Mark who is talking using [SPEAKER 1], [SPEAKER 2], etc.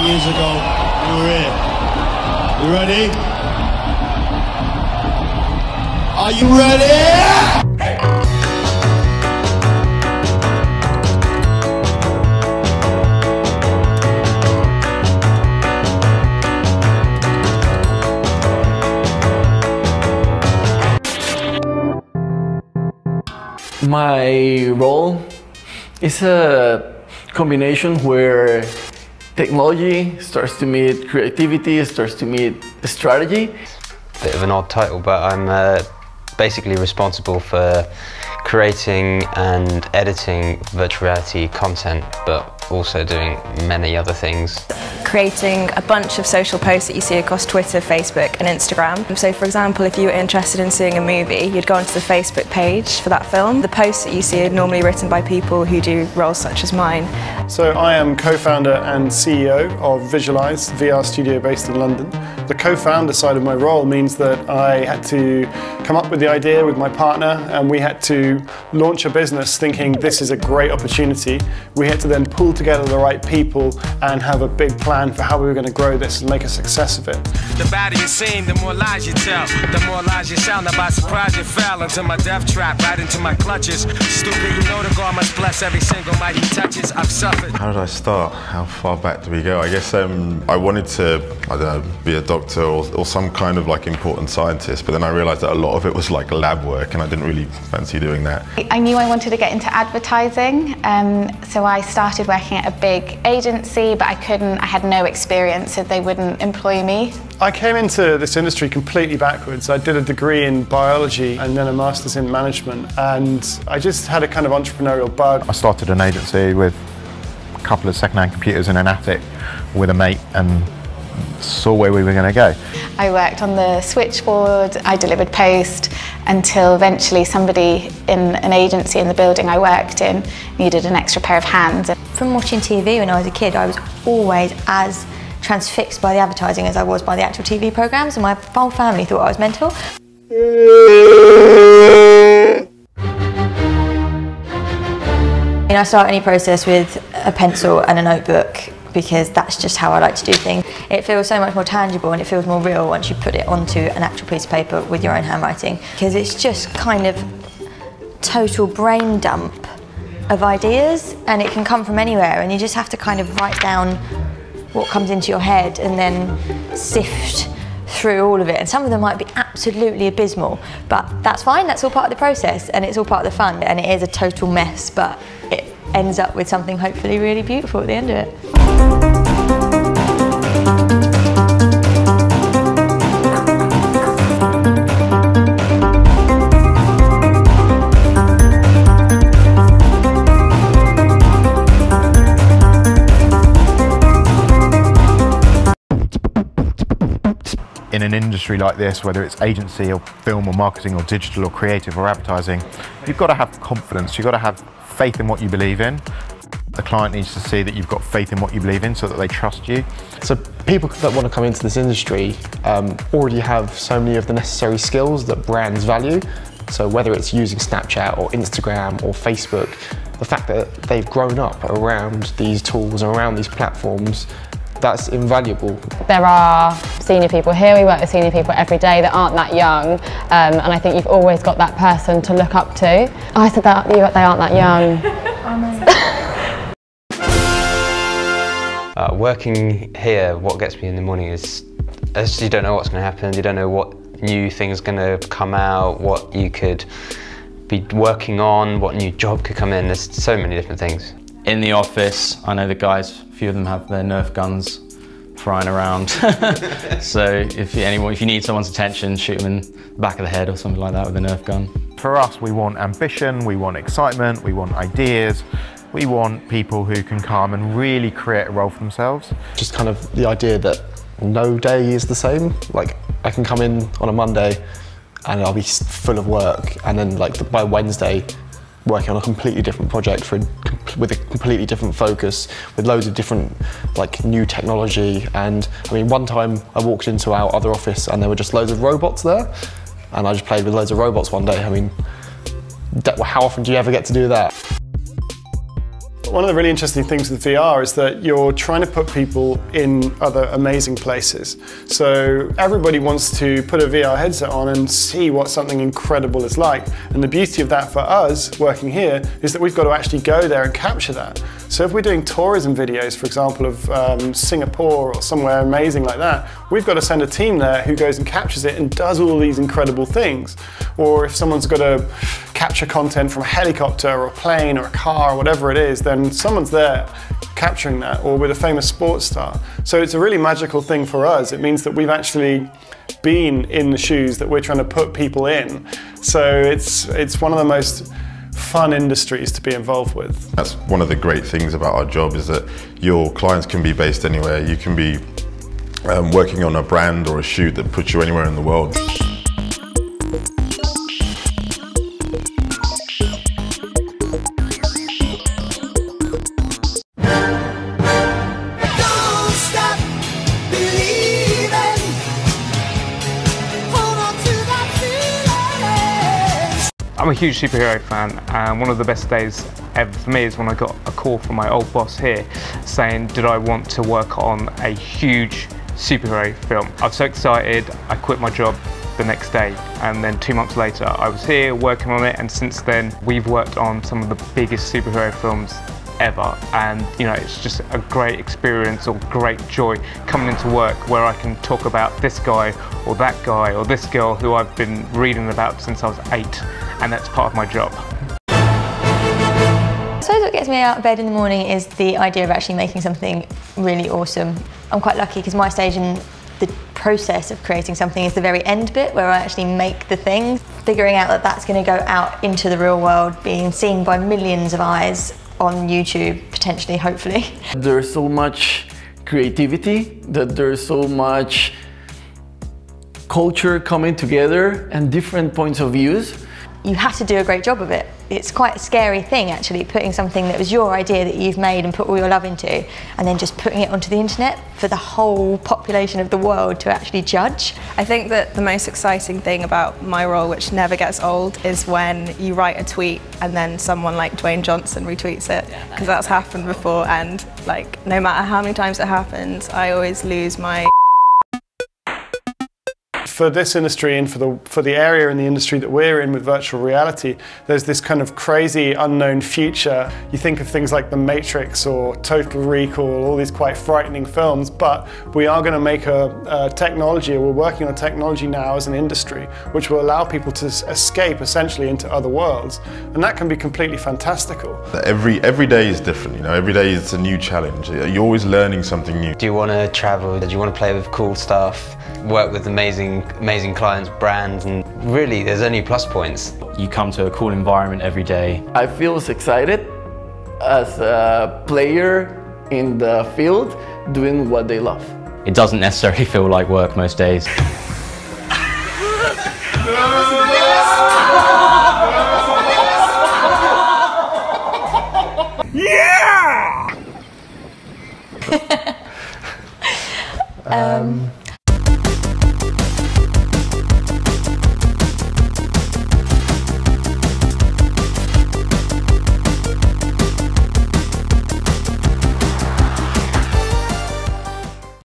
[SPEAKER 1] years ago, you were here. You ready? Are you ready?
[SPEAKER 2] My role is a combination where technology starts to meet creativity, starts to meet strategy.
[SPEAKER 3] Bit of an odd title, but I'm basically responsible for creating and editing virtual reality content, but also doing many other things.
[SPEAKER 4] Creating a bunch of social posts that you see across Twitter, Facebook and Instagram. So for example, if you were interested in seeing a movie, you'd go onto the Facebook page for that film. The posts that you see are normally written by people who do roles such as mine.
[SPEAKER 5] So I am co-founder and CEO of Visualize, VR studio based in London. The co-founder side of my role means that I had to come up with the idea with my partner, and we had to launch a business thinking this is a great opportunity. We had to then pull together the right people and have a big plan for how we were going to grow this and make a success of it.
[SPEAKER 6] The badder you seen, the more lies you tell, the more lies you sound. Now by surprise you fell into my death trap, right into my clutches. Stupid, you know the God must bless every single might he touches. I've suffered.
[SPEAKER 7] How did I start? How far back do we go? I guess I wanted to, I don't know, be a doctor or some kind of like important scientist, but then I realised that a lot of it was like lab work and I didn't really fancy doing that.
[SPEAKER 8] I knew I wanted to get into advertising, so I started working at a big agency, but I had no experience, so they wouldn't employ me.
[SPEAKER 5] I came into this industry completely backwards. I did a degree in biology and then a master's in management, and I just had a kind of entrepreneurial bug.
[SPEAKER 9] I started an agency with a couple of second-hand computers in an attic with a mate and saw where we were going to go.
[SPEAKER 8] I worked on the switchboard, I delivered post, until eventually somebody in an agency in the building I worked in needed an extra pair of hands.
[SPEAKER 10] From watching TV when I was a kid, I was always as transfixed by the advertising as I was by the actual TV programmes, and my whole family thought I was mental. I start any process with a pencil and a notebook because that's just how I like to do things. It feels so much more tangible and it feels more real once you put it onto an actual piece of paper with your own handwriting, because it's just kind of total brain dump of ideas, and it can come from anywhere, and you just have to kind of write down what comes into your head and then sift through all of it. And some of them might be absolutely abysmal, but that's fine, that's all part of the process and it's all part of the fun, and it is a total mess, but it ends up with something hopefully really beautiful at the end of it.
[SPEAKER 9] In an industry like this, whether it's agency or film or marketing or digital or creative or advertising, you've got to have confidence, you've got to have faith in what you believe in. The client needs to see that you've got faith in what you believe in so that they trust you.
[SPEAKER 11] So people that want to come into this industry already have so many of the necessary skills that brands value. So whether it's using Snapchat or Instagram or Facebook, the fact that they've grown up around these tools and around these platforms, that's invaluable.
[SPEAKER 12] There are senior people here, we work with senior people every day that aren't that young, and I think you've always got that person to look up to. Oh, I said that, they aren't that young.
[SPEAKER 3] Working here, what gets me in the morning is you don't know what's going to happen, you don't know what new thing's going to come out, what you could be working on, what new job could come in. There's so many different things.
[SPEAKER 13] In the office, I know the guys, a few of them have their Nerf guns flying around. So if you need someone's attention, shoot them in the back of the head or something like that with a Nerf gun.
[SPEAKER 9] For us, we want ambition, we want excitement, we want ideas, we want people who can come and really create a role for themselves.
[SPEAKER 11] Just kind of the idea that no day is the same. Like, I can come in on a Monday and I'll be full of work, and then like by Wednesday, working on a completely different project with a completely different focus, with loads of different like new technology. And I mean, one time I walked into our other office and there were just loads of robots there, and I just played with loads of robots one day. I mean, how often do you ever get to do that?
[SPEAKER 5] One of the really interesting things with VR is that you're trying to put people in other amazing places. So everybody wants to put a VR headset on and see what something incredible is like. And the beauty of that for us working here is that we've got to actually go there and capture that. So if we're doing tourism videos, for example, of Singapore or somewhere amazing like that, we've got to send a team there who goes and captures it and does all these incredible things. Or if someone's got to capture content from a helicopter or a plane or a car or whatever it is, then someone's there capturing that, or with a famous sports star. So it's a really magical thing for us. It means that we've actually been in the shoes that we're trying to put people in. So it's one of the most fun industries to be involved with.
[SPEAKER 7] That's one of the great things about our job, is that your clients can be based anywhere. You can be working on a brand or a shoot that puts you anywhere in the world.
[SPEAKER 14] I'm a huge superhero fan, and one of the best days ever for me is when I got a call from my old boss here saying, did I want to work on a huge superhero film. I was so excited, I quit my job the next day, and then 2 months later I was here working on it, and since then we've worked on some of the biggest superhero films ever, and you know, it's just a great experience or great joy coming into work where I can talk about this guy or that guy or this girl who I've been reading about since I was 8, and that's part of my job.
[SPEAKER 10] I suppose what gets me out of bed in the morning is the idea of actually making something really awesome. I'm quite lucky because my stage in the process of creating something is the very end bit where I actually make the thing. Figuring out that that's going to go out into the real world, being seen by millions of eyes on YouTube, potentially, hopefully.
[SPEAKER 2] There's so much creativity, that there's so much culture coming together and different points of views.
[SPEAKER 10] You have to do a great job of it. It's quite a scary thing, actually, putting something that was your idea that you've made and put all your love into, and then just putting it onto the internet for the whole population of the world to actually judge.
[SPEAKER 4] I think that the most exciting thing about my role, which never gets old, is when you write a tweet and then someone like Dwayne Johnson retweets it, because that's happened before, and like no matter how many times it happens, I always lose my
[SPEAKER 5] For this industry and for the area in the industry that we're in with virtual reality, there's this kind of crazy unknown future. You think of things like The Matrix or Total Recall, all these quite frightening films, but we are going to make a technology, or we're working on a technology now as an industry, which will allow people to escape essentially into other worlds, and that can be completely fantastical.
[SPEAKER 7] Every day is different, you know, every day is a new challenge. You're always learning something new.
[SPEAKER 3] Do you want to travel? Do you want to play with cool stuff? Work with amazing clients, brands, and really there's only plus points.
[SPEAKER 13] You come to a cool environment every day.
[SPEAKER 2] I feel as excited as a player in the field doing what they love.
[SPEAKER 13] It doesn't necessarily feel like work most days.
[SPEAKER 10] Yeah!